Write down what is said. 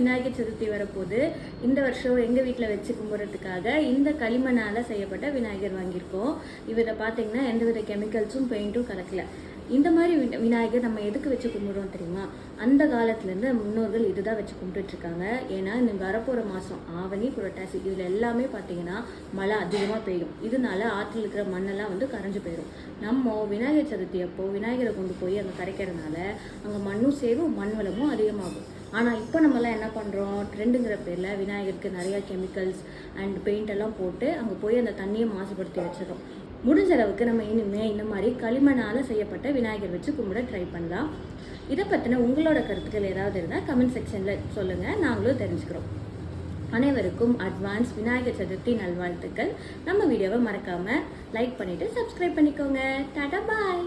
விநாயகர் சதுர்த்தி வரப்போது. இந்த வருஷம் எங்கள் வீட்டில் வச்சு கும்பிட்றதுக்காக இந்த களிமண்ணால் செய்யப்பட்ட விநாயகர் வாங்கியிருக்கோம். இவரை பார்த்தீங்கன்னா எந்தவித கெமிக்கல்ஸும் பெயிண்ட்டும் கலக்கல. இந்த மாதிரி விநாயகர் நம்ம எதுக்கு வச்சு கும்பிடுறோம் தெரியுமா? அந்த காலத்துலேருந்து முன்னோர்கள் இதுதான் வச்சு கும்பிட்டுட்ருக்காங்க. ஏன்னா இந்த வரப்போகிற மாதம் ஆவணி புரட்டாசி இதில் எல்லாமே பார்த்தீங்கன்னா மழை அதிகமாக பெய்யும். இதனால ஆற்றில் இருக்கிற மண்ணெல்லாம் வந்து கரைஞ்சு போயிடும். நம்ம விநாயகர் சதுர்த்தி அப்போ விநாயகரை கொண்டு போய் அங்கே கரைக்கிறதுனால அங்கே மண்ணும் சேரும், மண் வளமும் அதிகமாகும். ஆனால் இப்போ நம்மலாம் என்ன பண்ணுறோம், ட்ரெண்டுங்கிற பேரில் விநாயகருக்கு நிறையா கெமிக்கல்ஸ் அண்ட் பெயிண்ட் எல்லாம் போட்டு அங்கே போய் அந்த தண்ணியை மாசுபடுத்தி வச்சிடறோம். முடிஞ்ச அளவுக்கு நம்ம இனிமேல் இந்த மாதிரி களிமண்ணால் செய்யப்பட்ட விநாயகர் வச்சு கும்பிட ட்ரை பண்ணலாம். இதை பற்றின உங்களோட கருத்துக்கள் ஏதாவது இருந்தால் கமெண்ட் செக்ஷனில் சொல்லுங்கள், நாங்களும் தெரிஞ்சுக்கிறோம். அனைவருக்கும் அட்வான்ஸ் விநாயகர் சதுர்த்தி நல்வாழ்த்துக்கள். நம்ம வீடியோவை மறக்காமல் லைக் பண்ணிவிட்டு சப்ஸ்கிரைப் பண்ணிக்கோங்க. டாடா பாய்.